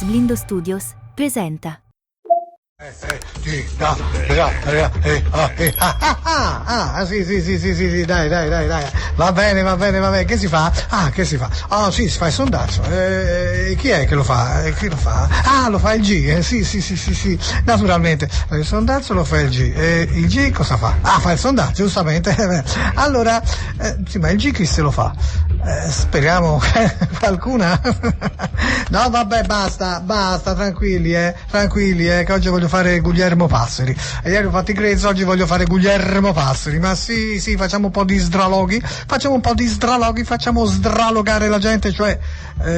Blindo Studios presenta. Sì, dai. Va bene. Che si fa? Oh, sì, si fa il sondaggio. Chi è che lo fa? Chi lo fa? Ah, lo fa il G. Sì, naturalmente. Il sondaggio lo fa il G. Il G cosa fa? Ah, fa il sondaggio, giustamente. Allora, sì, ma il G chi se lo fa? Speriamo qualcuna. No, vabbè, basta, tranquilli, che oggi voglio fare Guglielmo Passeri. E ieri ho fatto i Grezzo, oggi voglio fare Guglielmo Passeri. Ma sì, facciamo un po' di sdraloghi, facciamo sdralogare la gente, cioè,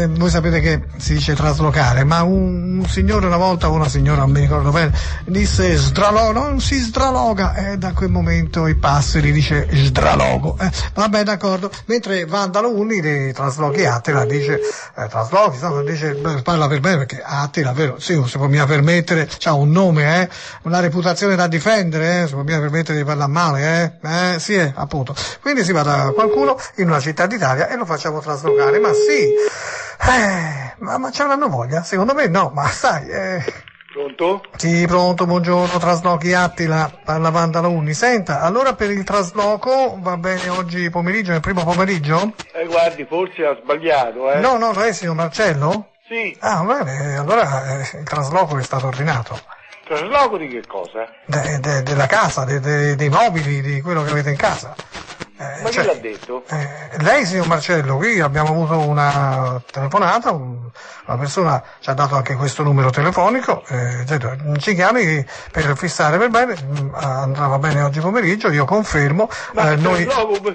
voi sapete che si dice traslocare, ma un signore una volta, o una signora, non mi ricordo bene, disse non si sdraloga, e da quel momento i Passeri dice sdralogo. Vabbè, d'accordo, mentre Vandalo Uni dei traslochi Attila dice dice parla per me, perché Attila, vero, sì, non si può mica permettere, c'ha un nome, una reputazione da difendere, si può mica permettere di parlare male, sì, appunto. Quindi si va da qualcuno in una città d'Italia e lo facciamo traslocare, ma sì, ma ce l'hanno voglia? Secondo me no, ma sai, Pronto? Sì, pronto, buongiorno, traslochi Attila, parla Vandalo Uni. Senta, allora per il trasloco va bene oggi pomeriggio, nel primo pomeriggio? Guardi, forse ha sbagliato, No, lei signor Marcello? Sì. Ah, bene, allora il trasloco è stato ordinato. Trasloco di che cosa? Della casa, dei mobili, di quello che avete in casa. Ma chi l'ha detto? Lei, signor Marcello, qui abbiamo avuto una telefonata, una persona ci ha dato anche questo numero telefonico, ci chiami per fissare per bene, andrà bene oggi pomeriggio, io confermo. Ma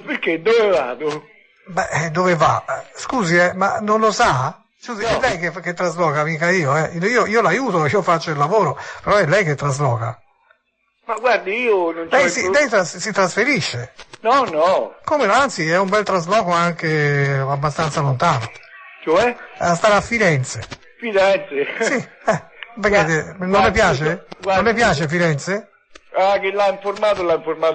perché? Dove vado? Beh, dove va? Scusi, ma non lo sa? Scusi, no. È lei che trasloca, mica io, Io l'aiuto, io faccio il lavoro, però è lei che trasloca. Ma guardi, io non lei si trasferisce? No. Come no? Anzi, è un bel trasloco anche abbastanza lontano. Cioè? Starà a Firenze. Firenze? Sì, perché non le piace? Non le piace Firenze? Ah, che l'ha informato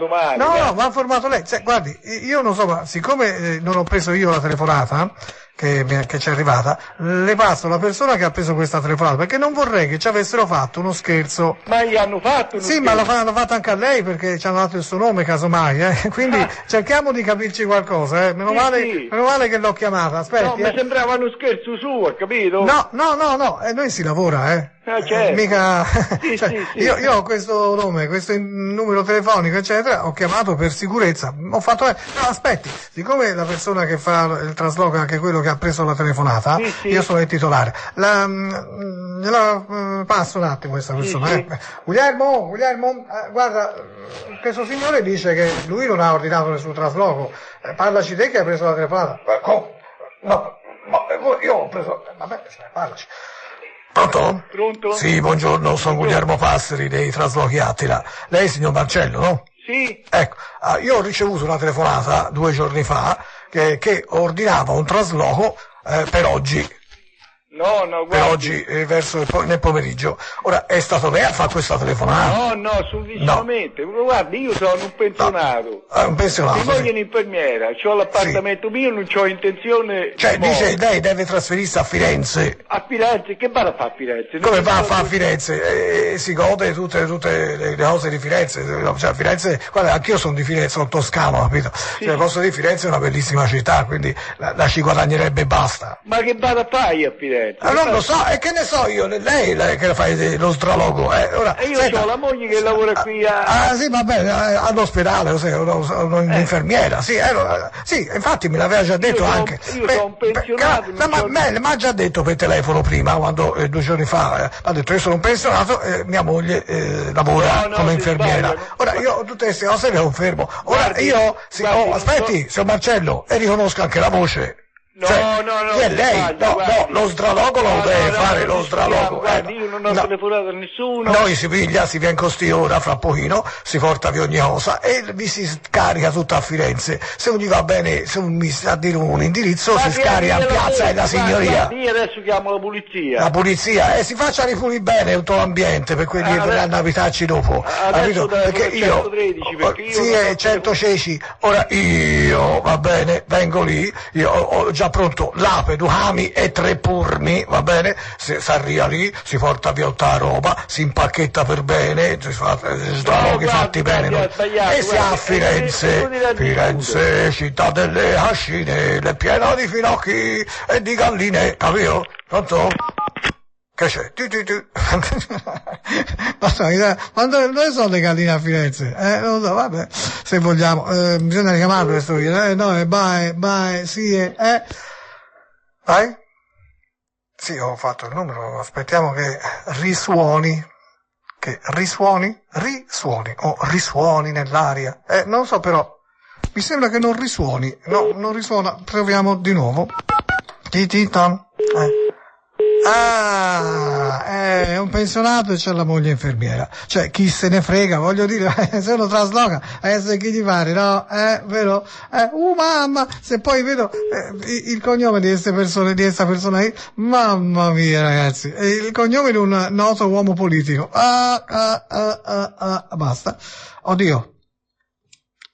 male. No, ma ha informato lei. Guardi, io non so, ma siccome non ho preso io la telefonata che ci è arrivata, le passo la persona che ha preso questa telefonata, perché non vorrei che ci avessero fatto uno scherzo. Ma gli hanno fatto uno scherzo? Ma l'hanno fatto anche a lei, perché ci hanno dato il suo nome, casomai, quindi cerchiamo di capirci qualcosa, Meno male che l'ho chiamata, aspetti. No, mi sembrava uno scherzo suo, capito? No, e noi si lavora, certo. Mica sì. Io ho questo nome, questo numero telefonico, eccetera, ho chiamato per sicurezza, ho fatto no, aspetti, siccome la persona che fa il trasloco è anche quello che ha preso la telefonata, sì. Io sono il titolare, gliela passo un attimo questa persona, sì. Guglielmo, guarda, questo signore dice che lui non ha ordinato nessun trasloco, parlaci te che hai preso la telefonata. No, io ho preso, vabbè, parlaci. Pronto? Sì, buongiorno, sono Guglielmo Passeri dei traslochi Attila. Lei, signor Marcello, no? Sì. Ecco, io ho ricevuto una telefonata 2 giorni fa che ordinava un trasloco per oggi. No, guarda. Per oggi, nel pomeriggio. Ora, è stato lei a fare questa telefonata? No, successivamente. No. Guardi, io sono un pensionato. Un pensionato? Mi voglio un'infermiera, ho l'appartamento mio, non ho intenzione. Cioè, dice, lei deve trasferirsi a Firenze. A Firenze? Che va a fare a Firenze? Come va a fare a Firenze? Si gode tutte le cose di Firenze. Cioè, Firenze, guarda, anch'io sono di Firenze, sono toscano, capito? Sì. Cioè, posso dire, Firenze è una bellissima città, quindi la ci guadagnerebbe e basta. Ma che vado a fare a Firenze? Non lo so, e che ne so io, lei che fa lo stralogo, ora. E io ho la moglie che lavora qui sì, va bene, all'ospedale, un'infermiera, sì, infatti me l'aveva già detto anche. Io sono un pensionato. Me l'ha già detto per telefono prima, quando 2 giorni fa, ha detto io sono un pensionato e mia moglie lavora come infermiera. Ora, io tutte queste cose le confermo. Ora, aspetti, signor Marcello, e riconosco anche la voce. No, chi è lei? Lo stralogo lo deve fare, lo stralogo. Guardi, io non ho telefonato a nessuno. Noi si viene con sti ora, fra pochino, si porta via ogni cosa e vi si scarica tutta a Firenze. Se non gli va bene, se non mi sa dire un indirizzo, si scarica in piazza della Signoria. Io adesso chiamo la polizia. La polizia? Si faccia ripulire bene tutto l'ambiente per quelli che verranno a abitarci dopo. Adesso perché io 113, perché io sì, è 100 ceci. Ora io, va bene, vengo lì, io ho già già pronto l'ape, due ami e 3 purmi, va bene? Si arria lì, si porta via tutta la roba, si impacchetta per bene, si fa straloghi fatti bene, no? E si ha a Firenze, città delle ascinelle, piena di finocchi e di galline, capito? Pronto? Che c'è? Ma dove sono le galline a Firenze? Non lo so, vabbè, se vogliamo, bisogna richiamarlo questo video, no, vai, sì, vai? Sì, ho fatto il numero, aspettiamo che risuoni, o risuoni nell'aria, non so però, mi sembra che non risuoni, no, non risuona, proviamo di nuovo, è un pensionato e c'è la moglie infermiera, cioè chi se ne frega, voglio dire, se uno trasloca adesso chi gli pare, no? Vero? Mamma, se poi vedo il cognome di questa persona lì, mamma mia ragazzi, il cognome di un noto uomo politico, basta, oddio,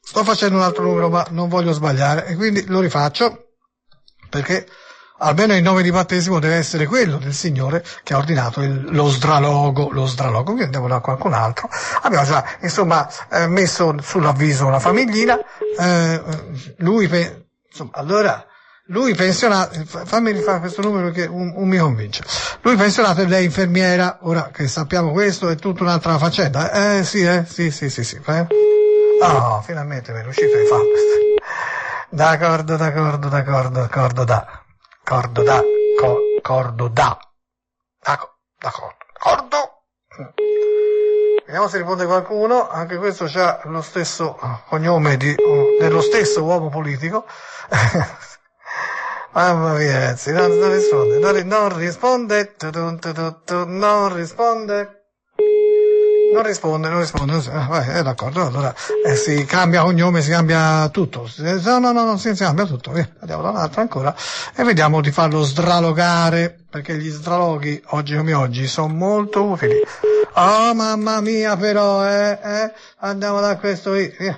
sto facendo un altro numero ma non voglio sbagliare e quindi lo rifaccio perché almeno il nome di battesimo deve essere quello del signore che ha ordinato lo sdralogo, quindi andiamo da qualcun altro. Abbiamo già, insomma, messo sull'avviso una famiglina, lui pensionato, fammi rifare questo numero che un mi convince. Lui pensionato e lei infermiera, ora che sappiamo questo è tutta un'altra faccenda, sì. Oh, finalmente mi è riuscito di farlo. D'accordo. Vediamo se risponde qualcuno, anche questo c'ha lo stesso cognome dello stesso uomo politico. Mamma mia ragazzi, non risponde. Vai, d'accordo, allora si cambia cognome, si cambia tutto. No, si cambia tutto. Via, andiamo da un altro ancora e vediamo di farlo sdralogare, perché gli sdraloghi oggi come oggi sono molto utili. Oh mamma mia però, andiamo da questo lì. Via.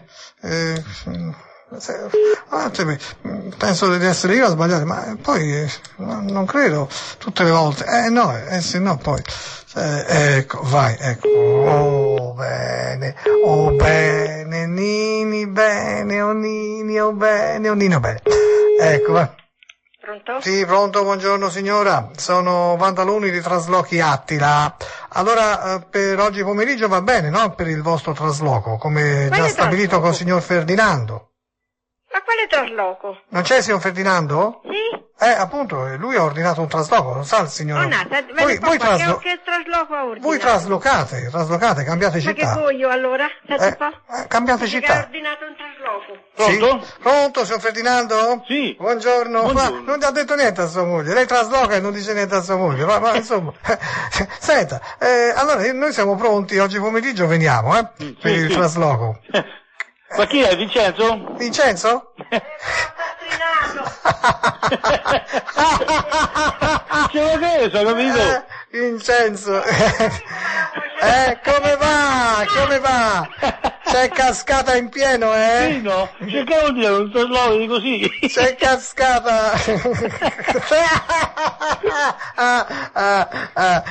Penso di essere io a sbagliare, ma poi non credo tutte le volte. Se no poi. Ecco, vai, ecco. Oh bene, Nini bene, oh Nino bene. Ecco, va. Pronto? Sì, pronto, buongiorno signora, sono Vandaloni di Traslochi Attila. Allora, per oggi pomeriggio va bene, no? Per il vostro trasloco, come già stabilito col signor Ferdinando. Ma quale trasloco? Non c'è il signor Ferdinando? Sì? Appunto, lui ha ordinato un trasloco, non sa il signor... che trasloco ha ordinato? Voi traslocate, cambiate città. Ma che voglio allora? Cambiate Che città. ha ordinato un trasloco. Pronto? Sì? Pronto, signor Ferdinando? Sì. Buongiorno. Ma non ti ha detto niente a sua moglie. Lei trasloca e non dice niente a sua moglie. Ma insomma, senta, allora noi siamo pronti, oggi pomeriggio veniamo, per il trasloco. Ma chi è, Vincenzo? Vincenzo? Ce l'ho preso, capito? Vincenzo. Come va? C'è cascata in pieno, Sì, no? Cercavo di dire un trasloco di così. C'è cascata.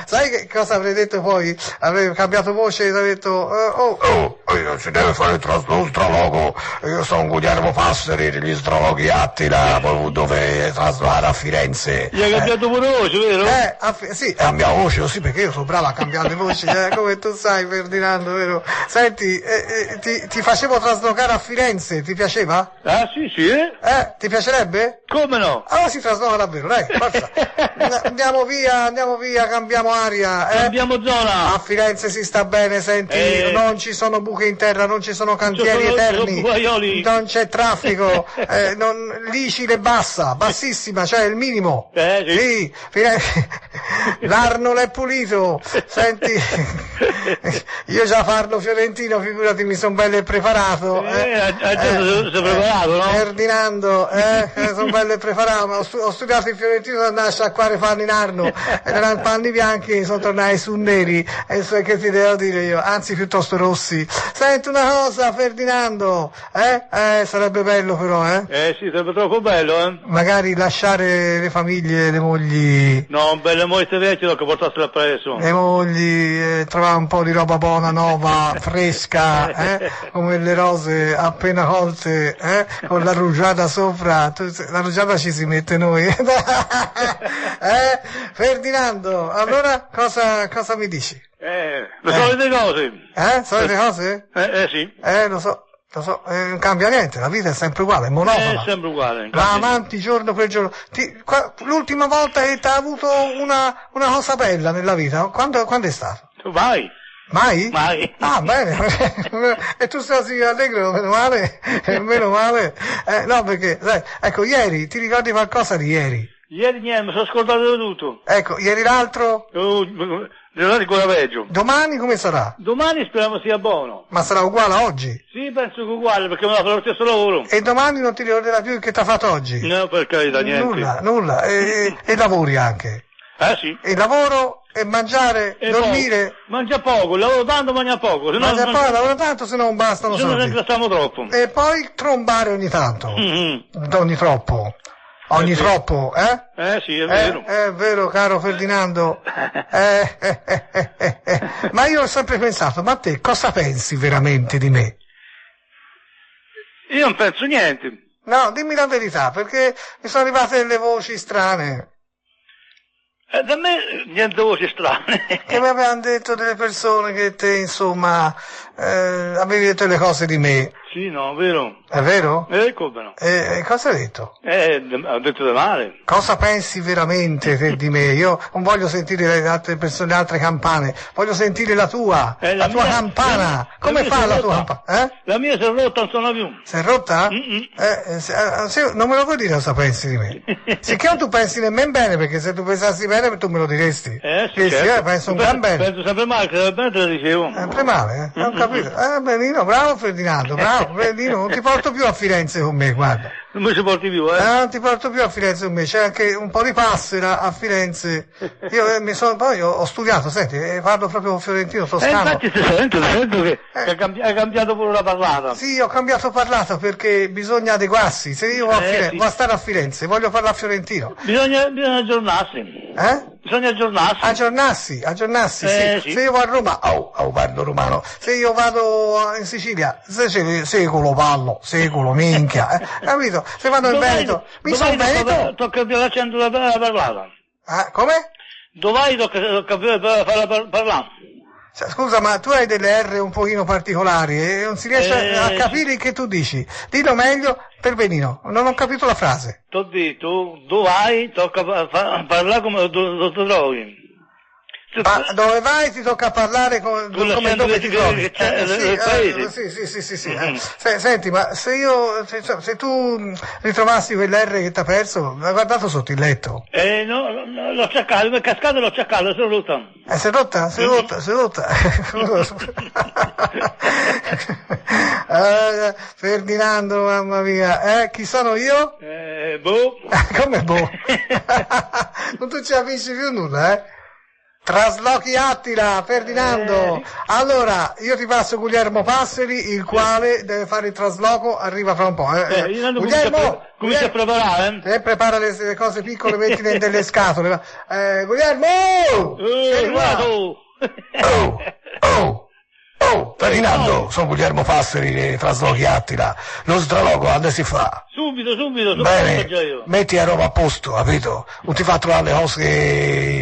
Sai che cosa avrei detto poi? Avrei cambiato voce e avrei detto si deve fare lo stralogo. Io sono Guglielmo Passeri degli Straloghi Attila, dove traslare a Firenze. Gli hai cambiato pure voce, vero? Sì, a mia voce, sì, perché io sono bravo a cambiare le voci, come tu sai Ferdinando, vero? Senti, ti facevo traslocare a Firenze, ti piaceva? Ah, sì, Ti piacerebbe? Come no? Allora si trasloca davvero, dai, forza. Andiamo via, cambiamo aria. Cambiamo zona. A Firenze si sta bene, senti, non ci sono buche in terra, non ci sono cantieri eterni, non c'è traffico, l'ICI bassissima, cioè il minimo. Sì, l'Arnold è pulito, senti, io già parlo fiorentino, figurati, mi sono bello e preparato. Sei preparato, no? Ferdinando, sono bello e preparato, ma ho studiato in fiorentino da a sciacquare i panni in arno, erano panni bianchi, sono tornati su neri, e so che ti devo dire io, anzi piuttosto rossi. Senti una cosa, Ferdinando, sarebbe bello però, Sì, sarebbe troppo bello, magari lasciare le famiglie, le mogli. No, belle mogli vecchie che portassero preso. Le mogli, trovare un po' di roba buona, nuova, fresca, come le rose appena colte, con la rugiada sopra. La rugiada ci si mette noi. Ferdinando, allora cosa mi dici? Le solite cose. Solite cose? Sì. Lo so, non cambia niente, la vita è sempre uguale, è monotona. È sempre uguale. Va avanti giorno per giorno. L'ultima volta che ti ha avuto una cosa bella nella vita, quando è stato? Vai. Mai? Mai. Ah, bene. E tu stai così allegro, meno male. Meno male. No, perché, sai, ecco, ieri, ti ricordi qualcosa di ieri? Ieri niente, mi sono scordato di tutto. Ecco, ieri l'altro? Domani ancora peggio. Domani come sarà? Domani speriamo sia buono. Ma sarà uguale a oggi? Sì, penso che uguale, perché mi ha fatto lo stesso lavoro. E domani non ti ricorderai più che ti ha fatto oggi? No, per carità, niente. Nulla. E lavori anche? Sì. E lavoro, e mangiare, e dormire? Mangia poco, lavoro tanto, mangia poco. Lavoro tanto, se no non bastano se no soldi. ne gastiamo troppo. E poi trombare ogni tanto. Ogni troppo. Ogni troppo, Sì, è vero. È vero, caro Ferdinando. Ma io ho sempre pensato, ma te cosa pensi veramente di me? Io non penso niente. No, dimmi la verità, perché mi sono arrivate delle voci strane. Da me niente voci strane. Che mi avevano detto delle persone che te, insomma, avevi detto le cose di me. Sì, no, vero. È vero? Come no? Cosa hai detto? Ha detto di male. Cosa pensi veramente te di me? Io non voglio sentire le altre persone, le altre campane, voglio sentire la tua, la tua campana. Come fa la tua campana? La mia si è rotta, non suona più. Si è rotta? Non me lo puoi dire cosa pensi di me? Sicché non tu pensi nemmeno bene, perché se tu pensassi bene tu me lo diresti. Sì, certo. Penso un gran bene. Penso sempre male, che bene te lo dicevo. Sempre male, Ho capito. Benino, bravo Ferdinando, bravo. Non ti porto più a Firenze con me, guarda. Non mi ci porti più, non ti porto più a Firenze con me, c'è anche un po' di passera a Firenze. Io poi ho studiato, senti, parlo proprio fiorentino, toscano. Infatti sento che hai cambiato pure la parlata. Sì, ho cambiato parlata perché bisogna adeguarsi. Se io voglio a stare a Firenze, voglio parlare fiorentino. Bisogna aggiornarsi. Bisogna aggiornarsi. Aggiornarsi, sì. Se io vado a Roma, parlo romano. Se io vado in Sicilia, secolo pallo, secolo minchia, capito? Se vado in Veneto, mi sono Veneto. Tocca più l'accento della parlata. Come? Dov'hai tocca fare parlare? Scusa, ma tu hai delle R un pochino particolari e non si riesce a capire che tu dici. Dillo meglio per benino, non ho capito la frase. T'ho detto, dov'hai tocca parlare come lo trovi. Dove vai ti tocca parlare come dove ti trovi. Sì. Senti, ma se tu ritrovassi quell'R che ti ha perso, l'hai guardato sotto il letto? No, l'ho cercato, mi è cascato e l'ho cercato, si è rotta. Si è rotta? Si è rotta. Ferdinando, mamma mia, chi sono io? Come boh? Non tu ci capisci più nulla, Traslochi Attila, Ferdinando. Allora, io ti passo Guglielmo Passeri, il quale deve fare il trasloco, arriva fra un po'. Guglielmo! Comincia a preparare, prepara le cose piccole, mettile in delle scatole. Guglielmo! Ferdinando, sono Guglielmo Passeri, Traslochi Attila. Lo straloco, quando si fa? Subito. Bene, metti la roba a posto, capito? Non ti fa trovare le cose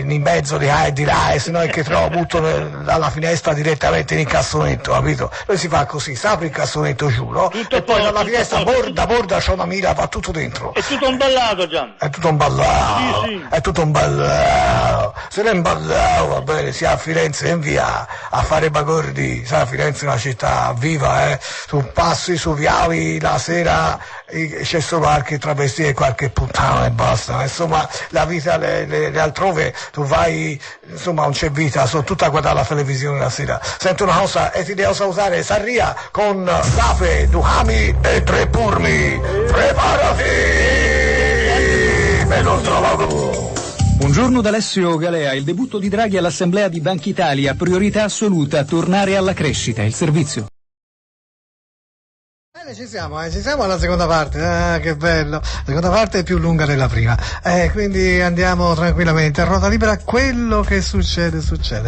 in mezzo di qua e di là, e se no è che trovo butto dalla finestra direttamente nel cassonetto, capito? Poi si fa così, si apre il cassonetto giù, no? E poi dalla finestra borda c'è una mira, va tutto dentro. È tutto imballato già. È tutto imballato. Sì. È tutto imballato. Se non è imballato, va bene, si a Firenze in via a fare bagordi. Sai, Firenze è una città viva, Tu passi su viali la sera, c'è solo qualche travestito e qualche puttana e basta. Insomma, la vita le altrove, tu vai, insomma, non c'è vita, sono tutta a guardare la televisione la sera. Sento una cosa e ti devo salutare Sarria con Safe, Duhami e 3 Purmi. Preparati! Me lo trovo. Buongiorno da Alessio Galea. Il debutto di Draghi all'Assemblea di Banca Italia. Priorità assoluta, tornare alla crescita. Il servizio. Bene, ci siamo alla seconda parte. Ah, che bello. La seconda parte è più lunga della prima. Quindi andiamo tranquillamente a ruota libera. Quello che succede.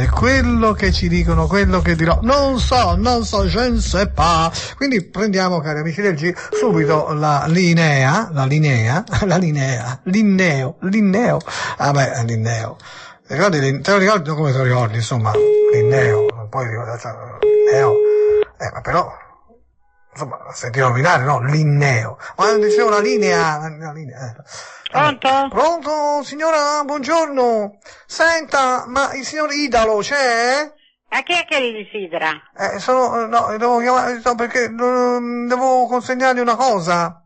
Quello che ci dicono, quello che dirò. Non so, je ne sais pas. Quindi prendiamo, cari amici del G, subito Linneo. Linneo. Te lo ricordi? Come te lo ricordi? Insomma, Linneo. Non puoi ricordare, Linneo. Ma però, insomma, sentito nominare, no? Linneo. Ma dicevo una linea. Pronto? Pronto, signora, buongiorno. Senta, ma il signor Idalo c'è? A chi è che li desidera? Devo chiamare, perché devo consegnargli una cosa.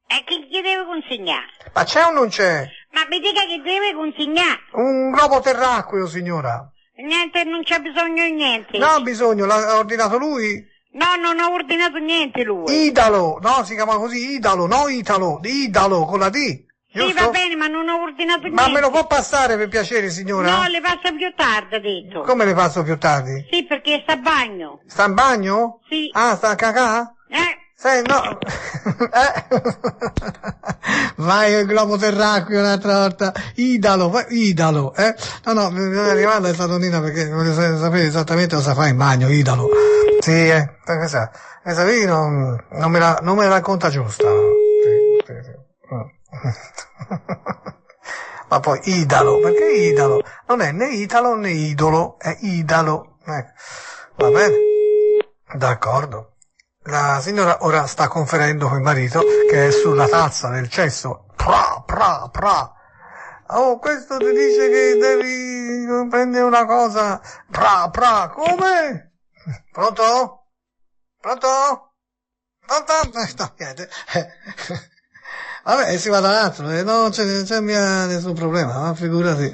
E chi deve consegnare? Ma c'è o non c'è? Ma mi dica che deve consegnare. Un globo terracqueo, signora. Niente, non c'è bisogno di niente. No, bisogno, l'ha ordinato lui? No, non ho ordinato niente lui. Idalo, no, si chiama così, Idalo, no Italo, Idalo, con la D. Giusto? Sì, va bene, ma non ho ordinato niente. Ma me lo può passare per piacere, signora? No, le passo più tardi, ha detto. Come le passo più tardi? Sì, perché sta a bagno. Sta in bagno? Sì. Ah, sta a cacà? No. Vai il globo terracqueo un'altra volta. Idalo, No, bisogna arrivarla questa donnina perché voglio sapere esattamente cosa fa in bagno, Idalo. Sì, questa qui non me la racconta giusta. Sì. Ma poi Idalo, perché Idalo? Non è né Italo né Idolo, è Idalo. Va bene, d'accordo. La signora ora sta conferendo con il marito che è sulla tazza del cesso. Pra. Oh, questo ti dice che devi prendere una cosa. Pra. Come? Pronto? No, niente. Vabbè, si va dall'altro, non c'è nessun problema, ma figurati,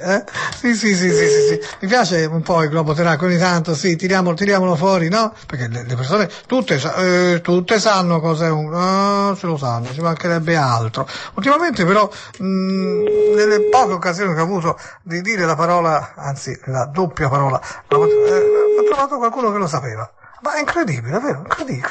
Sì. Mi piace un po' il globo terracqueo, ogni tanto, sì, tiriamolo fuori, no? Perché le persone, tutte sanno cos'è ce lo sanno, ci mancherebbe altro. Ultimamente però, nelle poche occasioni che ho avuto di dire la parola, anzi, la doppia parola, ho trovato qualcuno che lo sapeva. Ma è incredibile, vero? Incredibile.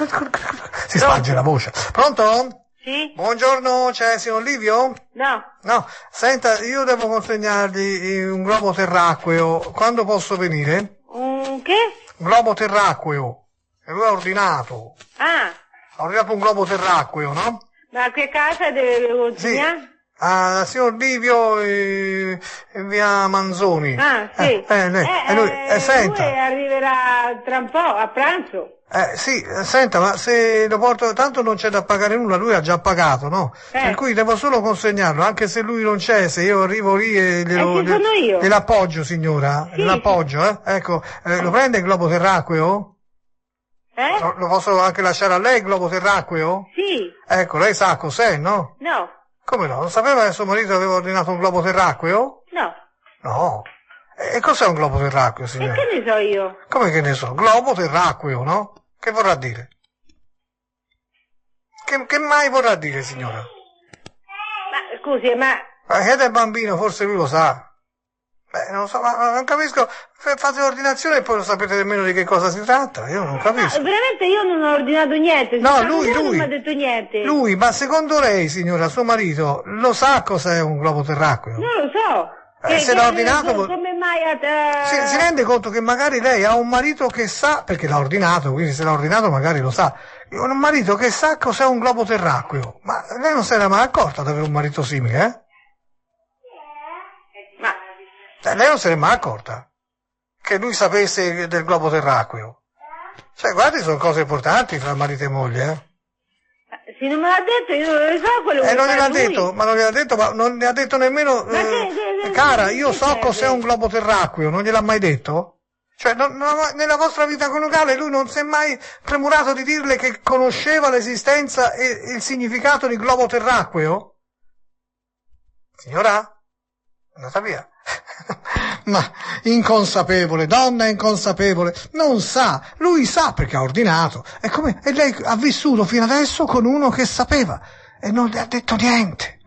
Si sparge la voce. Pronto? Sì? Buongiorno, c'è il signor Livio? No, Senta, io devo consegnargli un globo terracqueo. Quando posso venire? Un che? Globo terracqueo. E lui ha ordinato. Ah. Ha ordinato un globo terracqueo, no? Ma a che casa deve consegnare? Sì. Ah, signor Livio via Manzoni. Ah, sì. Lui, senta. Lui arriverà tra un po', a pranzo. Sì, senta, ma se lo porto, tanto non c'è da pagare nulla, lui ha già pagato, no? Per cui devo solo consegnarlo, anche se lui non c'è, se io arrivo lì e gliel'appoggio, signora, sì. L'appoggio, Ecco, lo prende il globo terracqueo? Lo posso anche lasciare a lei il globo terracqueo? Sì. Ecco, lei sa cos'è, no? No. Come no? Non sapeva che suo marito aveva ordinato un globo terracqueo? No. E cos'è un globo terracqueo, signora? E che ne so io? Come che ne so? Globo terracqueo, no? Che vorrà dire? Che mai vorrà dire, signora? Ma scusi, ma Che da bambino forse lui lo sa. Non so, ma non capisco. Fate l'ordinazione e poi non sapete nemmeno di che cosa si tratta. Io non capisco. No, veramente io non ho ordinato niente. No, lui. Non mi ha detto niente. Lui, ma secondo lei, signora, suo marito, lo sa cos'è un globo terracqueo? Non lo so. Se l'ha ordinato... Come mai si rende conto che magari lei ha un marito che sa, perché l'ha ordinato, quindi se l'ha ordinato magari lo sa, un marito che sa cos'è un globo terracqueo. Ma lei non se n'era mai accorta di avere un marito simile, Ma lei non se n'è mai accorta che lui sapesse del globo terracqueo? Cioè, guardi, sono cose importanti fra marito e moglie, Se non me l'ha detto, io non lo so quello che non gliel'ha detto, ma non ne ha detto nemmeno, cara, io so cos'è un globo terracqueo, non gliel'ha mai detto? Cioè, nella vostra vita coniugale lui non si è mai premurato di dirle che conosceva l'esistenza e il significato di globo terracqueo? Signora? È andata via. Ma inconsapevole, donna inconsapevole, non sa, lui sa perché ha ordinato, e lei ha vissuto fino adesso con uno che sapeva e non le ha detto niente.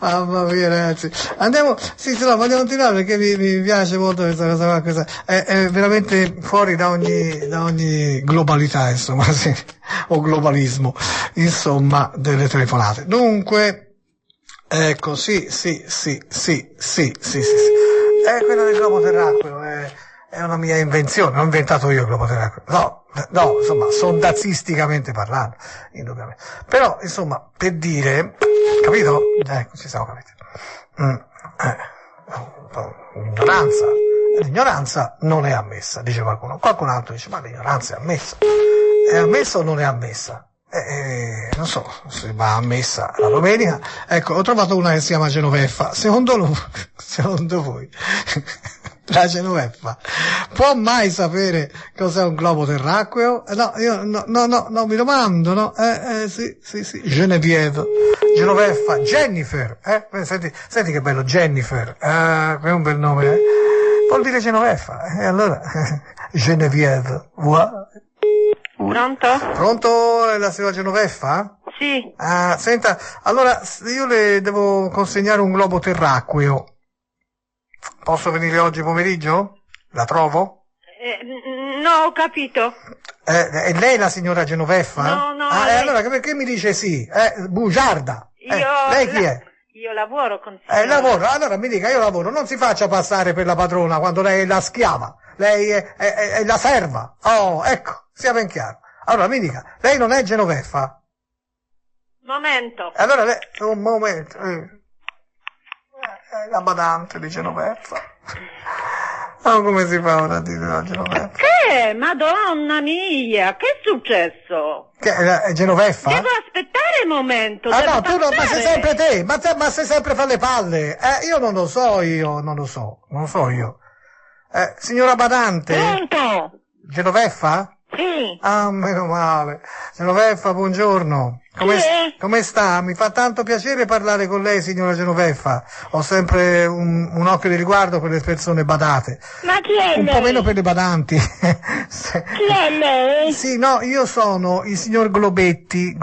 Mamma mia, ragazzi. Andiamo, sì, no, voglio continuare perché mi piace molto questa cosa qua, è veramente fuori da ogni globalità, insomma, sì, o globalismo, insomma, delle telefonate. Dunque, ecco, sì. Quella del globo terracqueo è una mia invenzione, non ho inventato io il globo terracqueo, no, insomma, sondazzisticamente parlando, indubbiamente. Però, insomma, per dire, capito? Ci siamo capiti. L'ignoranza non è ammessa, dice qualcuno. Qualcun altro dice, ma l'ignoranza è ammessa. È ammessa o non è ammessa? Non so se va ammessa la domenica. Ecco, ho trovato una che si chiama Genoveffa. Secondo voi la Genoveffa può mai sapere cos'è un globo terracqueo? No, io no, mi domando, no? Sì. Genevieve, Genoveffa, Jennifer, senti che bello, Jennifer, è un bel nome, vuol dire Genoveffa, e allora Genevieve, Pronto? È la signora Genoveffa? Sì. Senta, allora io le devo consegnare un globo terracqueo. Posso venire oggi pomeriggio? La trovo? No, ho capito. È lei la signora Genoveffa? No. Allora perché mi dice sì? Bugiarda. Lei chi è? Io lavoro con signora. Lavoro? Allora mi dica, io lavoro. Non si faccia passare per la padrona quando lei è la schiava. Lei è la serva. Oh, ecco, sia ben chiaro. Allora mi dica, lei non è Genoveffa? Momento. Allora lei, un momento. La badante di Genoveffa. Come si fa ora a dire la Genoveffa? Che? Madonna mia, che è successo? Che è Genoveffa? Devo aspettare un momento. No, tu no, ma sei sempre te, ma sei sempre fra le palle. Io non lo so io. Signora badante? Pronto? Genoveffa? Sì. Meno male. Genoveffa, buongiorno. Come sta? Mi fa tanto piacere parlare con lei, signora Genoveffa. Ho sempre un occhio di riguardo per le persone badate. Ma chi è un lei? Po' meno per le badanti. Chi è lei? Sì, no, io sono il signor Globetti,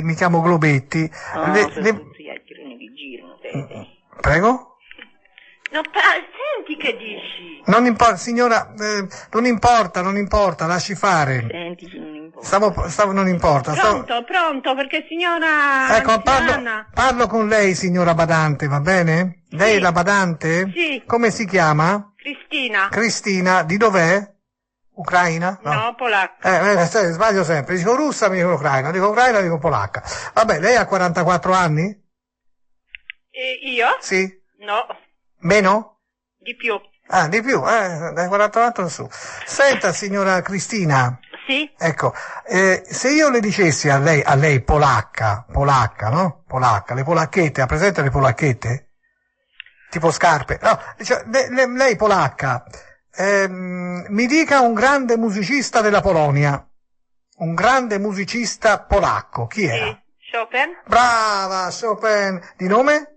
mi chiamo Globetti. Prego? No, senti che dici. Non importa, signora, non importa, lasci fare. Senti, non importa. Non importa. Pronto, perché signora Ecco, anziana... parlo con lei, signora badante, va bene? Sì. Lei è la badante? Sì. Come si chiama? Cristina. Cristina, di dov'è? Ucraina? No, polacca. Sbaglio sempre, dico russa, mi dico ucraina, dico polacca. Vabbè, lei ha 44 anni? Io? Sì. No. Meno? Di più. Di più, dai 44 in su. Senta, signora Cristina. Sì. Ecco, se io le dicessi a lei polacca, no? Polacca, le polacchette, ha presente le polacchette? Tipo scarpe. No, lei polacca, mi dica un grande musicista della Polonia. Un grande musicista polacco. Chi era? Sì. Chopin. Brava, Chopin. Di nome?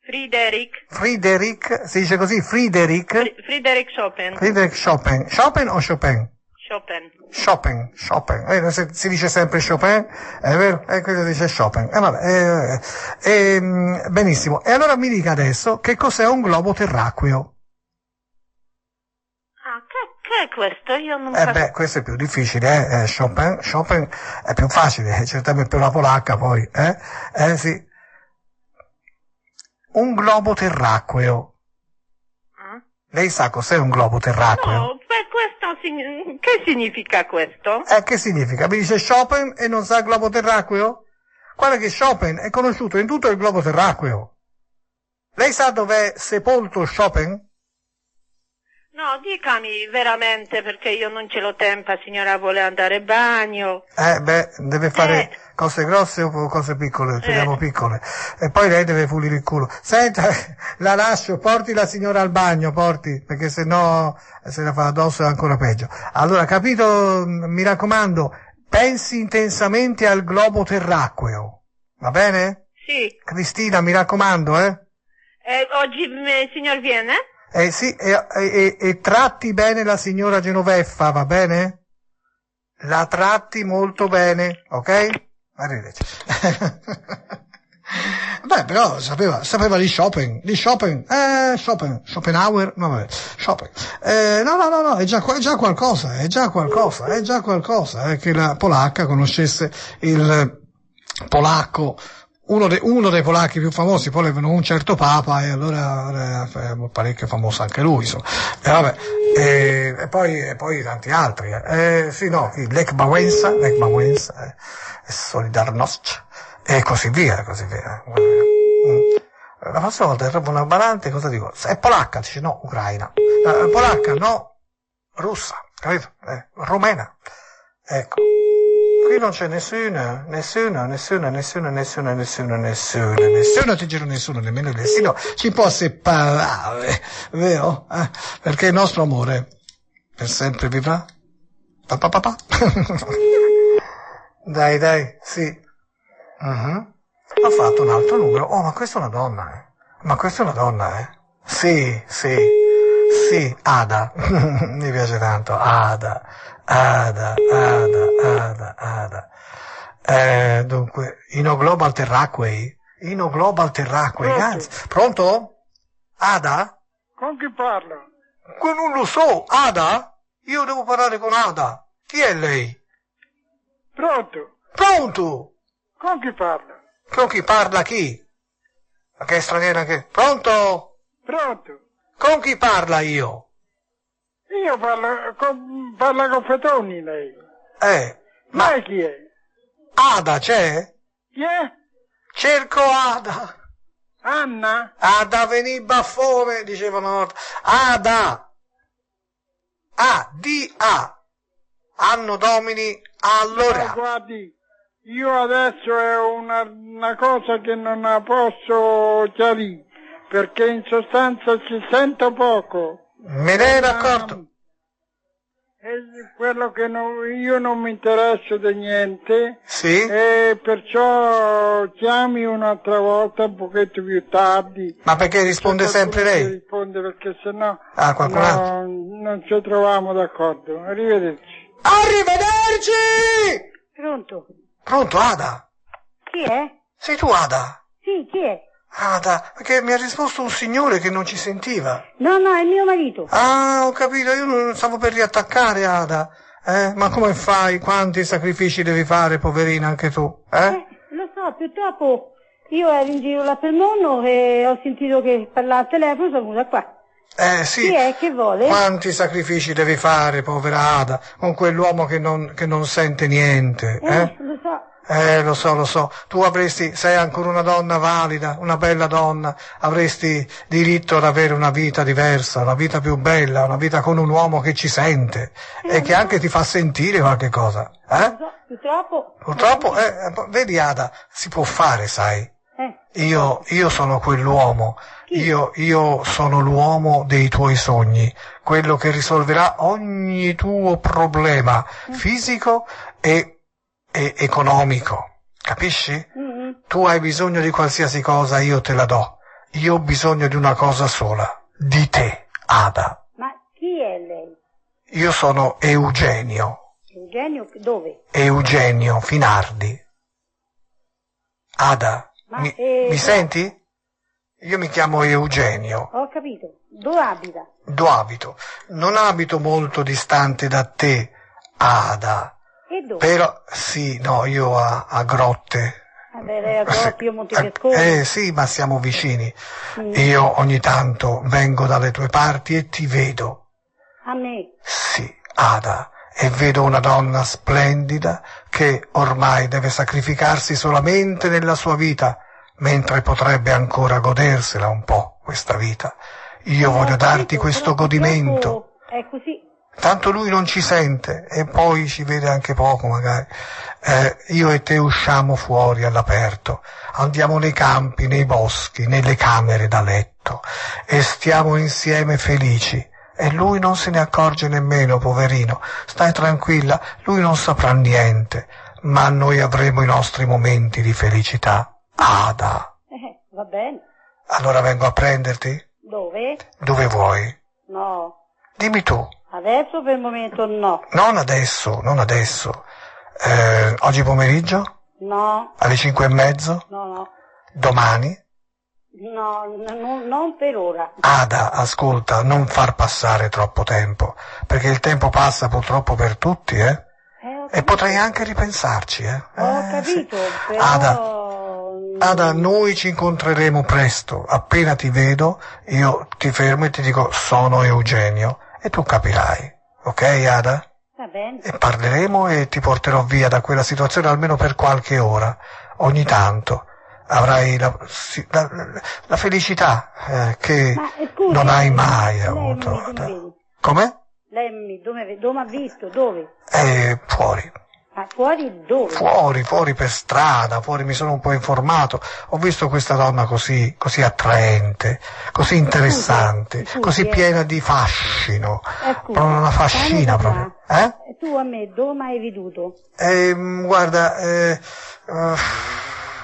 Friedrich, si dice così, Friedrich Chopin. Friedrich Chopin. Chopin o Chopin? Chopin. Si dice sempre Chopin, è vero? Questo dice Chopin. Benissimo. E allora mi dica adesso che cos'è un globo terracqueo? Che è questo? Io non questo è più difficile, Chopin è più facile, certamente per la polacca poi, sì. Un globo terracqueo. Lei sa cos'è un globo terracqueo? No, che significa questo? Che significa? Mi dice Chopin e non sa il globo terracqueo? Guarda che Chopin è conosciuto in tutto il globo terracqueo. Lei sa dov'è sepolto Chopin? No, dicami veramente, perché io non ce l'ho tempo, signora vuole andare in bagno. Deve fare cose grosse o cose piccole, speriamo piccole. E poi lei deve pulire il culo. Senta, la lascio, porti la signora al bagno, perché sennò se la fa addosso è ancora peggio. Allora, capito, mi raccomando, pensi intensamente al globo terracqueo, va bene? Sì. Cristina, mi raccomando, oggi il signor viene? Sì, e tratti bene la signora Genoveffa, va bene? La tratti molto bene, ok? Arrivederci. però sapeva di Schopenhauer, no vabbè, Chopin. No, è già qualcosa, che la polacca conoscesse il polacco, uno dei polacchi più famosi, poi avevano un certo papa e allora è parecchio famoso anche lui, insomma. E poi tanti altri. Lech Wałęsa, Solidarność e così via. La prossima volta trovo una barante, cosa dico? È polacca, dice no, ucraina. Polacca, no, russa, capito? Rumena. Ecco. Qui non c'è nessuno, ti giro nessuno, nemmeno il destino ci può separare, vero? Perché il nostro amore per sempre vivrà. Dai, sì. Ho fatto un altro numero. Oh, ma questa è una donna, eh? Sì, Ada. Mi piace tanto, Ada. Dunque, Ino Global Terracquei, anzi, pronto? Ada? Con chi parla? Non lo so, Ada? Io devo parlare con Ada. Chi è lei? Pronto? Con chi parla? Con chi parla chi? Ma che è straniera che... Pronto? Con chi parla io? Io parlo con Fetoni, lei. Ma Lei chi è? Ada c'è? Chi è? Cerco Ada. Anna? Ada venì baffone, dicevano. Ada. A-D-A. Anno Domini, allora. Guardi, io adesso è una cosa che non la posso chiarire, perché in sostanza ci sento poco. Me ne ero accorto. È quello che io non mi interesso di niente. Sì? E perciò chiami un'altra volta, un pochetto più tardi. Ma perché risponde sempre lei? Risponde perché sennò qualcun altro? Non ci troviamo d'accordo. Arrivederci. Pronto, Ada? Chi è? Sei tu, Ada? Sì, chi è? Ada, perché mi ha risposto un signore che non ci sentiva. No, è mio marito. Ho capito, io non stavo per riattaccare, Ada. Ma come fai? Quanti sacrifici devi fare, poverina, anche tu? Lo so, purtroppo io ero in giro là per il mondo e ho sentito che parlava al telefono, sono venuta qua. Sì. Chi è che vuole? Quanti sacrifici devi fare, povera Ada, con quell'uomo che non sente niente, Lo so. Lo so. Tu sei ancora una donna valida, una bella donna, avresti diritto ad avere una vita diversa, una vita più bella, una vita con un uomo che ci sente e che anche ti fa sentire qualche cosa, Lo so, Purtroppo, vedi Ada, si può fare, sai. Io sono quell'uomo, io sono l'uomo dei tuoi sogni, quello che risolverà ogni tuo problema fisico e economico, capisci? Tu hai bisogno di qualsiasi cosa, io te la do. Io ho bisogno di una cosa sola, di te, Ada. Ma chi è lei? Io sono Eugenio. Eugenio dove? Eugenio Finardi. Ada, mi senti? Io mi chiamo Eugenio. Ho capito. Dove abita? Dove abito? Non abito molto distante da te, Ada. E dove? Però, sì, no, io a Grotte. Lei a Grotte, io Montepascone. Sì, ma siamo vicini. Io ogni tanto vengo dalle tue parti e ti vedo. A me? Sì, Ada. E vedo una donna splendida che ormai deve sacrificarsi solamente nella sua vita, mentre potrebbe ancora godersela un po', questa vita. Io voglio darti questo godimento. È così. Tanto lui non ci sente e poi ci vede anche poco magari. Io e te usciamo fuori all'aperto, andiamo nei campi, nei boschi, nelle camere da letto e stiamo insieme felici. E lui non se ne accorge nemmeno, poverino. Stai tranquilla, lui non saprà niente, ma noi avremo i nostri momenti di felicità. Ada. Va bene. Allora vengo a prenderti? Dove? Dove vuoi? No. Dimmi tu. Adesso per il momento no. Non adesso. Oggi pomeriggio? No. Alle 5:30? No. Domani? No, non per ora. Ada, ascolta, non far passare troppo tempo, perché il tempo passa purtroppo per tutti, e potrei anche ripensarci, Ho capito, sì. però... Ada, noi ci incontreremo presto, appena ti vedo, io ti fermo e ti dico sono Eugenio, e tu capirai, ok Ada? Va bene. E parleremo e ti porterò via da quella situazione almeno per qualche ora, ogni tanto. Avrai la felicità che scusi, non hai mai avuto. Come? Lei dove ha visto? Dove? Fuori. Ma fuori dove? Fuori per strada, fuori mi sono un po' informato. Ho visto questa donna così attraente, così interessante, così piena di fascino. Proprio una fascina proprio. E tu a me dove mi hai veduto? Guarda,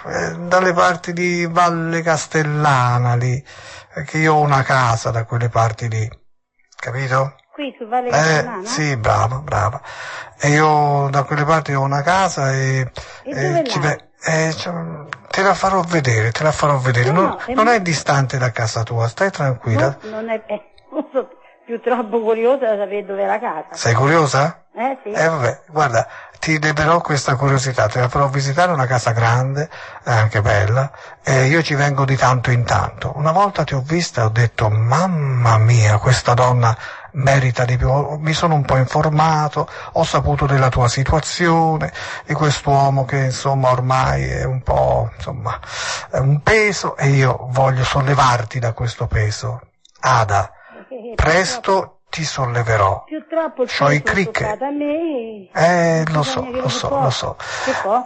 dalle parti di Valle Castellana lì, che io ho una casa da quelle parti lì, capito? Qui su Valle Castellana? Sì, brava. E io da quelle parti ho una casa e te la farò vedere. No, non è distante da casa tua, stai tranquilla. No, non è più troppo curiosa da sapere dove è la casa. Sei curiosa? Sì. Vabbè, guarda, ti leverò questa curiosità, te la farò visitare una casa grande, anche bella, e io ci vengo di tanto in tanto. Una volta ti ho vista e ho detto, mamma mia, questa donna merita di più. Mi sono un po' informato, ho saputo della tua situazione, di quest'uomo che insomma ormai è un po', insomma, è un peso e io voglio sollevarti da questo peso. Ada, presto ti solleverò. Più troppo c'ho i cricket. A me. Lo so.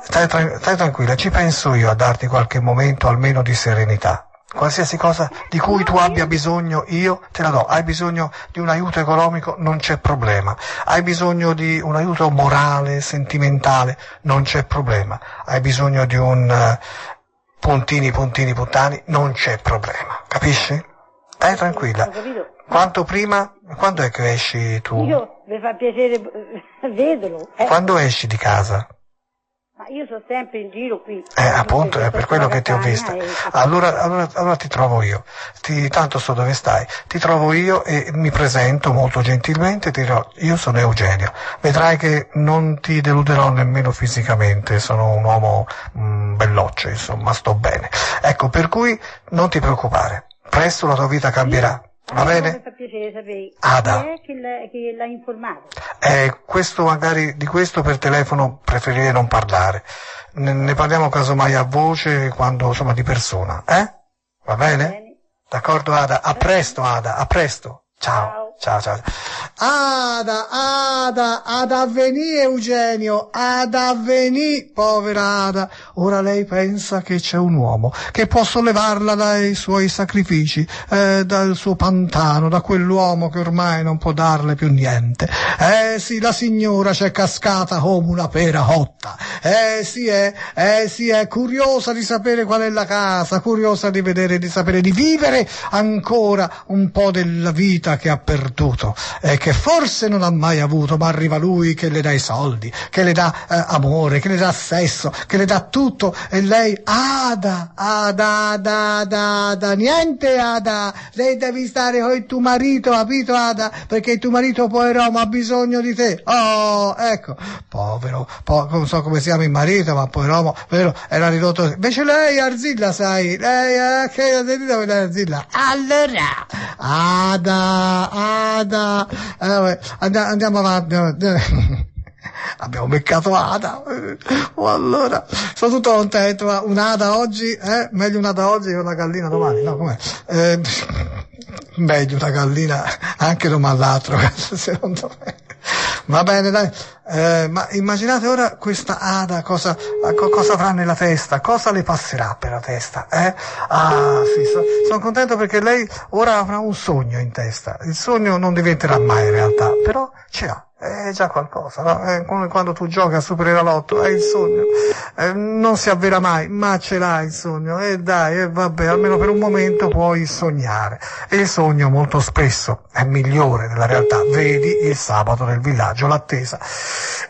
Stai tranquilla, ci penso io a darti qualche momento almeno di serenità. Qualsiasi cosa di cui tu abbia bisogno io te la do. Hai bisogno di un aiuto economico? Non c'è problema. Hai bisogno di un aiuto morale, sentimentale? Non c'è problema. Hai bisogno di un puntini? Non c'è problema. Capisci? Stai tranquilla. Quanto prima? Quando è che esci tu? Io mi fa piacere vederlo. Quando esci di casa? Ma io sono sempre in giro qui. Appunto, è per quello che ti ho vista. Allora ti trovo io. Tanto so dove stai. Ti trovo io e mi presento molto gentilmente, ti dirò, io sono Eugenio. Vedrai che non ti deluderò nemmeno fisicamente, sono un uomo belloccio, insomma, sto bene. Ecco, per cui non ti preoccupare. Presto la tua vita cambierà. Va bene? Mi fa piacere sapere. Ada. Chi è che l'ha informato? Questo magari, di questo per telefono preferirei non parlare. Ne parliamo casomai a voce, quando, insomma, di persona. Va bene? D'accordo Ada? A presto Ada, a presto. Ciao. Ad avvenì Eugenio, ad avvenì, povera Ada. Ora lei pensa che c'è un uomo che può sollevarla dai suoi sacrifici, dal suo pantano, da quell'uomo che ormai non può darle più niente. Sì, la signora c'è cascata come una pera cotta. Sì, è curiosa di sapere qual è la casa, curiosa di vedere, di sapere, di vivere ancora un po' della vita che ha perduto e che forse non ha mai avuto, ma arriva lui che le dà i soldi, che le dà amore, che le dà sesso, che le dà tutto, e lei Ada, niente Ada, lei devi stare con il tuo marito, capito Ada, perché il tuo marito pover'uomo ha bisogno di te. Ecco, povero, non so come si chiama il marito, ma pover'uomo, vero, era ridotto. Invece lei Arzilla, sai, lei che dove è Arzilla? Allora Ada, andiamo avanti. Abbiamo beccato Ada. Allora, sono tutto contento. Un'Ada oggi, meglio un'Ada oggi che una gallina domani. No, com'è? Meglio una gallina anche domani l'altro, secondo me. Va bene, dai. Ma immaginate ora questa Ada cosa avrà nella testa, cosa le passerà per la testa, sì, sono contento perché lei ora avrà un sogno in testa. Il sogno non diventerà mai realtà, però ce l'ha. È già qualcosa, no? È come quando tu giochi a Superenalotto, è il sogno. Non si avvera mai, ma ce l'hai il sogno. Dai, vabbè, almeno per un momento puoi sognare. E il sogno molto spesso è migliore della realtà. Vedi il sabato nel villaggio, l'attesa.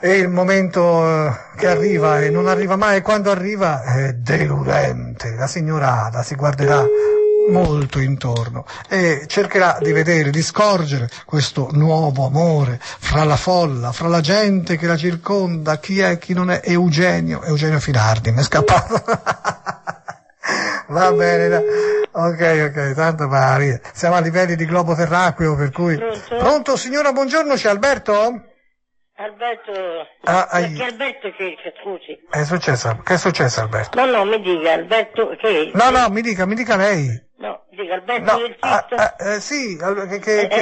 E il momento che arriva e non arriva mai, e quando arriva è deludente. La signora Ada si guarderà molto intorno e cercherà di vedere, di scorgere questo nuovo amore fra la folla, fra la gente che la circonda. Chi è, chi non è? Eugenio Finardi, mi è scappato. Va bene, no. Ok, tanto Maria. Siamo a livelli di globo terracqueo, per cui... Pronto, signora, buongiorno, c'è Alberto? Alberto, perché Alberto che scusi? Che è successo Alberto? No, mi dica Alberto che... No, mi dica lei. No, dica Alberto del Cisto? Sì,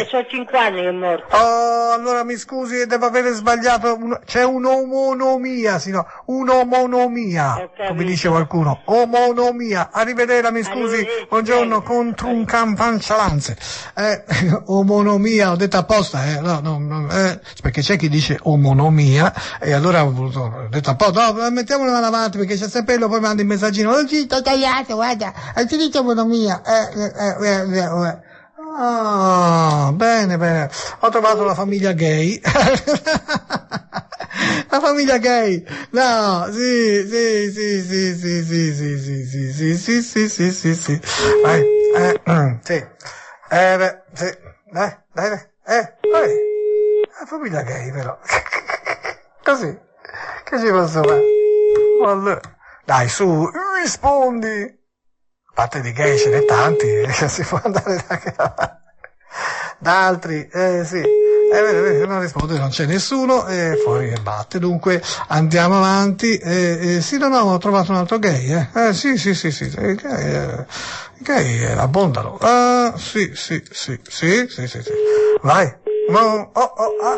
sono 5 anni che è morto. Oh, allora mi scusi, devo avere sbagliato, c'è un'omonomia, un'omonomia, come dice qualcuno, omonomia, arrivederla, mi scusi, buongiorno, contro un campancialanze, omonomia, ho detto apposta, perché c'è chi dice omonomia, e allora ho detto apposta, no, mettiamolo davanti, perché c'è sempre poi manda il messaggino, oh, sì, sto tagliato, guarda, hai finito omonomia, bene, ho trovato la famiglia gay. La famiglia gay, no, sì, vai, dai, la famiglia gay però, così, che ci posso fare? Allora, dai, su, rispondi. A parte di gay ce n'è tanti, si può andare da altri, sì, non risponde, non c'è nessuno, fuori che batte, dunque andiamo avanti, sì, no, ho trovato un altro gay, sì, gay, abbondano, sì, vai. No,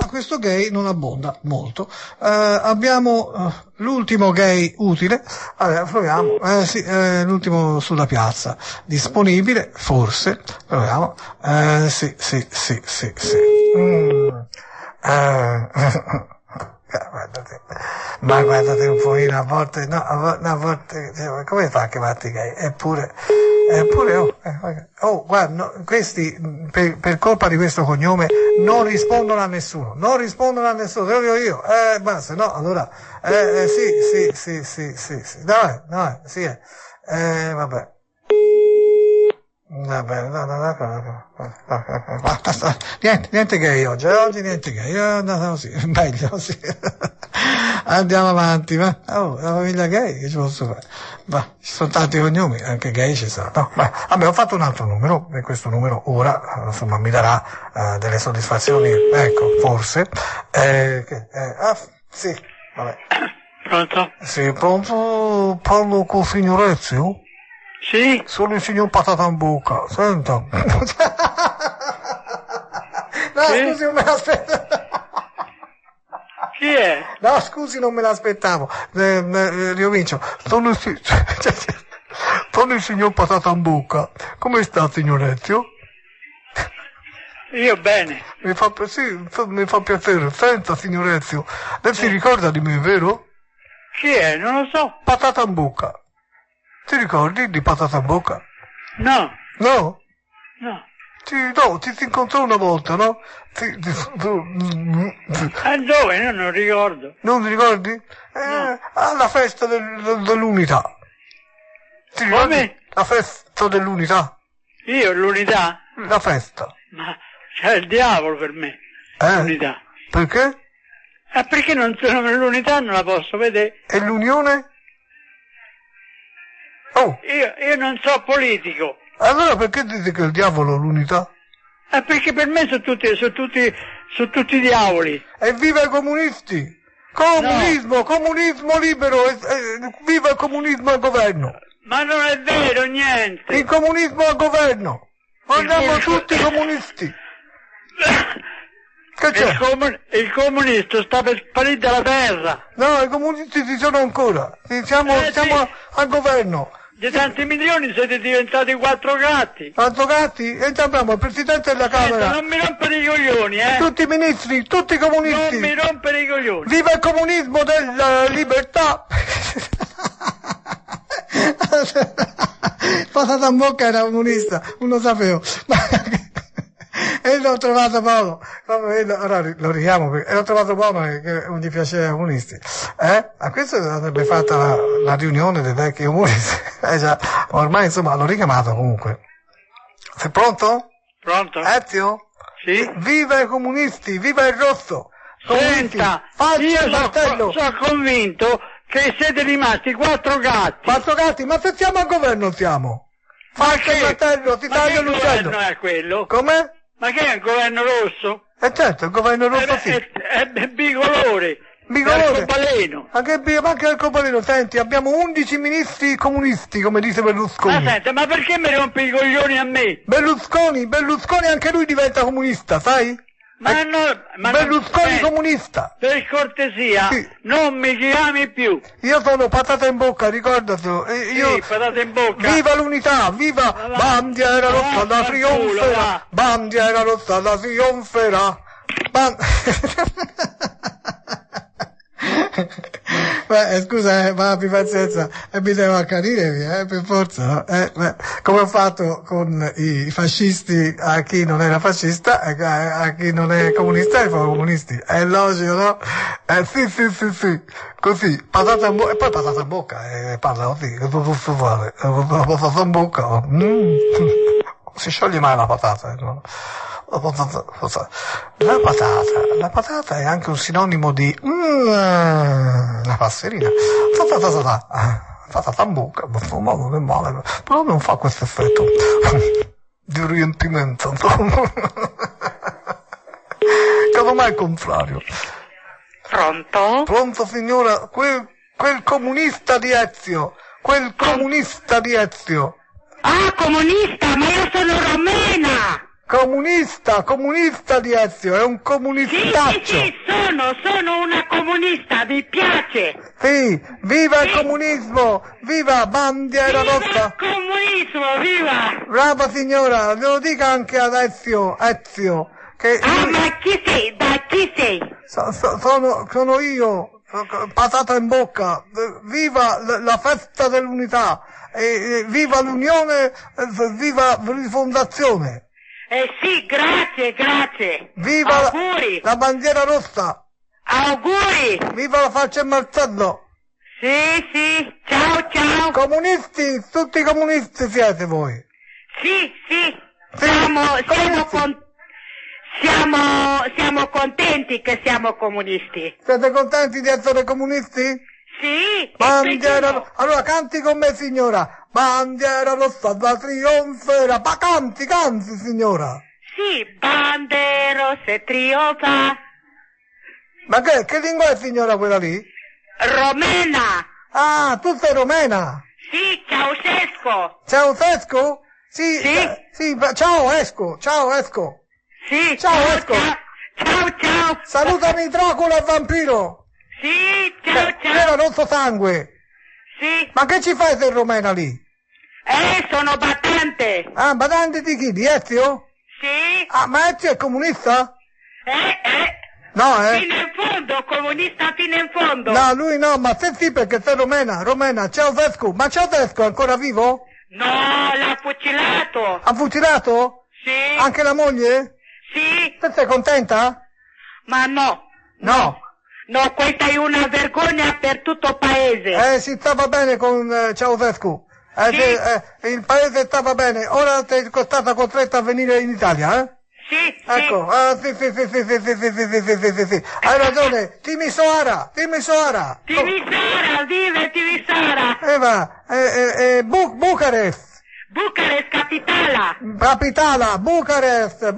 questo gay non abbonda molto. Abbiamo l'ultimo gay utile. Allora, proviamo. Sì, l'ultimo sulla piazza. Disponibile, forse. Proviamo. Sì. Guardate un pochino, a volte, cioè, come fa a chiamarti gay? Eppure, guarda, no, questi, per colpa di questo cognome, non rispondono a nessuno, te lo dico io, basta, no, allora, sì, dai, sì, vabbè. Vabbè, no. Niente gay oggi niente gay, così, meglio così. Andiamo avanti, va. La famiglia gay, che ci posso fare? Va, ci sono tanti cognomi, anche gay ci sono, no? Vabbè, ho fatto un altro numero, e questo numero ora, insomma, mi darà delle soddisfazioni, ecco, forse. Sì, vabbè. Pronto? Sì, pronto, parlo con il signor Ezio? Sì? Sono il signor Patata in bocca, senta. No, sì? Scusi, non me l'aspettavo. Chi è? No, scusi, non me l'aspettavo. Ricomincio. Sono il signor Patata in bocca. Come sta, signor Ezio? Io bene. Mi fa piacere. Senta, signor Ezio, lei si ricorda di me, vero? Chi è? Non lo so. Patata in bocca. Ti ricordi di Patata in bocca? No. No? No. Ti si incontrò una volta, no? Dove? Non ricordo. Non ti ricordi? No. Alla festa dell'unità. Ti ricordi? Come? La festa dell'unità. Io l'unità? La festa. Ma c'è il diavolo per me. L'unità. Perché? Perché l'unità non la posso vedere. E l'unione? Oh. Io non so politico. Allora perché dite che il diavolo è l'unità? Perché per me sono tutti diavoli. E viva i comunisti! Comunismo, no. Comunismo libero, viva il comunismo al governo! Ma non è vero niente! Il comunismo al governo! Vogliamo tutti comunisti! Che c'è? Il comunista sta per sparire dalla terra! No, i comunisti ci sono ancora! Siamo al governo! Di tanti milioni siete diventati 4 gatti. 4 gatti? E abbiamo il Presidente della Camera. Non mi rompere i coglioni, Tutti i ministri, tutti i comunisti. Non mi rompere i coglioni. Viva il comunismo della libertà. Patata in bocca era comunista, non lo sapevo. E l'ho trovato Paolo, ora lo richiamo perché l'ho trovato Paolo che non gli piaceva i comunisti. A questo andrebbe fatta la riunione dei vecchi comunisti. Già, ormai insomma l'ho richiamato comunque. Sei pronto? Pronto? Ezio? Sì? Viva i comunisti, viva il rosso! Comunisti, Senta, falci io il martello! sono convinto che siete rimasti 4 gatti. 4 gatti, ma se siamo al governo siamo! Falci il martello, ti taglio l'uccello! Ma che governo è quello? Come? Ma che è il governo rosso? Certo, il governo rosso sì. È bicolore. Bicolore. Arcobaleno. Anche arcobaleno, senti, abbiamo 11 ministri comunisti, come dice Berlusconi. Ma senta, ma perché mi rompi i coglioni a me? Berlusconi anche lui diventa comunista, sai? Berlusconi comunista. Per cortesia, sì. Non mi chiami più. Io sono patata in bocca, ricordatelo. Sì, patata in bocca. Viva l'unità, viva bandiera rossa da trionferà. Bandiera rossa da trionferà. Scusa, ma abbi pazienza, mi devo accanire, per forza, no? Come ho fatto con i fascisti, a chi non era fascista, a chi non è comunista, e fa comunisti. È logico, no? Sì, così, patata in bocca, e poi patata in bocca, parla così, che posso fare? Patata in bocca, si scioglie mai la patata, no? La patata è anche un sinonimo di la passerina. Patata in bocca, ma non è male, però non fa questo effetto di riempimento. Casomai mai il contrario. Pronto? Pronto signora, quel comunista di Ezio, comunista di Ezio. Ah, comunista, ma io sono romena! Comunista di Ezio, è un comunistaccio. Sì, sono una comunista, mi piace. Sì, viva il comunismo, viva bandiera rossa. Viva il comunismo, viva. Brava signora, lo dica anche ad Ezio, che... ma chi sei? Da chi sei? Sono io, patata in bocca, viva la festa dell'unità, viva l'unione, viva la rifondazione. Sì, grazie. Viva auguri. La bandiera rossa. Auguri. Viva la faccia e martello. Sì, ciao. Comunisti, tutti comunisti siete voi. Sì. Siamo contenti che siamo comunisti. Siete contenti di essere comunisti? Sì. Bandiera, allora canti con me signora. Bandiera rossa da trionferà. Ma canti signora. Sì, bandiera rossa trionfa. Ma che lingua è signora quella lì? Romena. Ah, tu sei romena? Sì, Ceausescu. Ceausescu? Sì. Ciao Esco. Sì, ciao Esco. Ciao. Salutami Dracula e vampiro. Sì, ciao. Era rosso sangue. Sì. Ma che ci fai se romena lì? Sono battente. Ah, battente di chi? Di Ezio? Sì. Ah, ma Ezio è comunista? No, Fino in fondo, comunista fino in fondo. No, lui no, ma se sì perché sei romena, Ceausescu. Ma Ceausescu è ancora vivo? No, l'ha fucilato. Ha fucilato? Sì. Anche la moglie? Sì. Te sei contenta? Ma no. No, questa è una vergogna per tutto il paese. Si stava bene con Ceausescu. Sì. Il paese stava bene. Ora sei stata costretta a venire in Italia, eh? Sì. Ecco, sì. Hai ragione. Timisoara. Timisoara, vive Timisoara. Bucarest. Bucarest, Capitala, Bucarest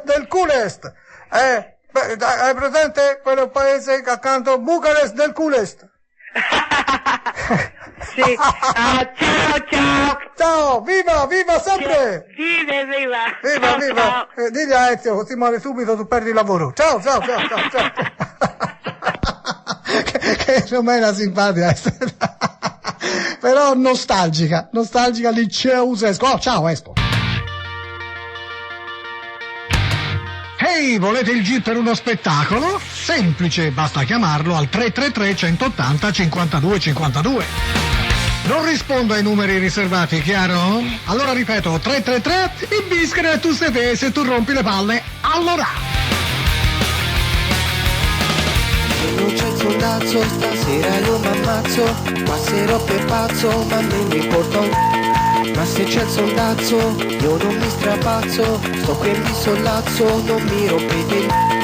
del Culest. Hai presente quello paese che accanto Bucarest del Culest? Sì. Ciao, viva sempre. Viva. Ciao. Digli a Ezio, così muore subito, tu perdi il lavoro. Ciao. Che romena simpatica. Però nostalgica di Ceausescu. Oh, ciao Espo. Ehi, volete il Jeep per uno spettacolo? Semplice, basta chiamarlo al 333 180 52 52. Non rispondo ai numeri riservati, chiaro? Allora ripeto, 333 in bischera tu sei te, se tu rompi le palle, allora! Non c'è sondazzo, stasera io m'ammazzo, passerò per pazzo, ma non mi importa Ma se c'è il sondazzo, io non mi strapazzo. Sto qui e mi sollazzo, non mi rompete il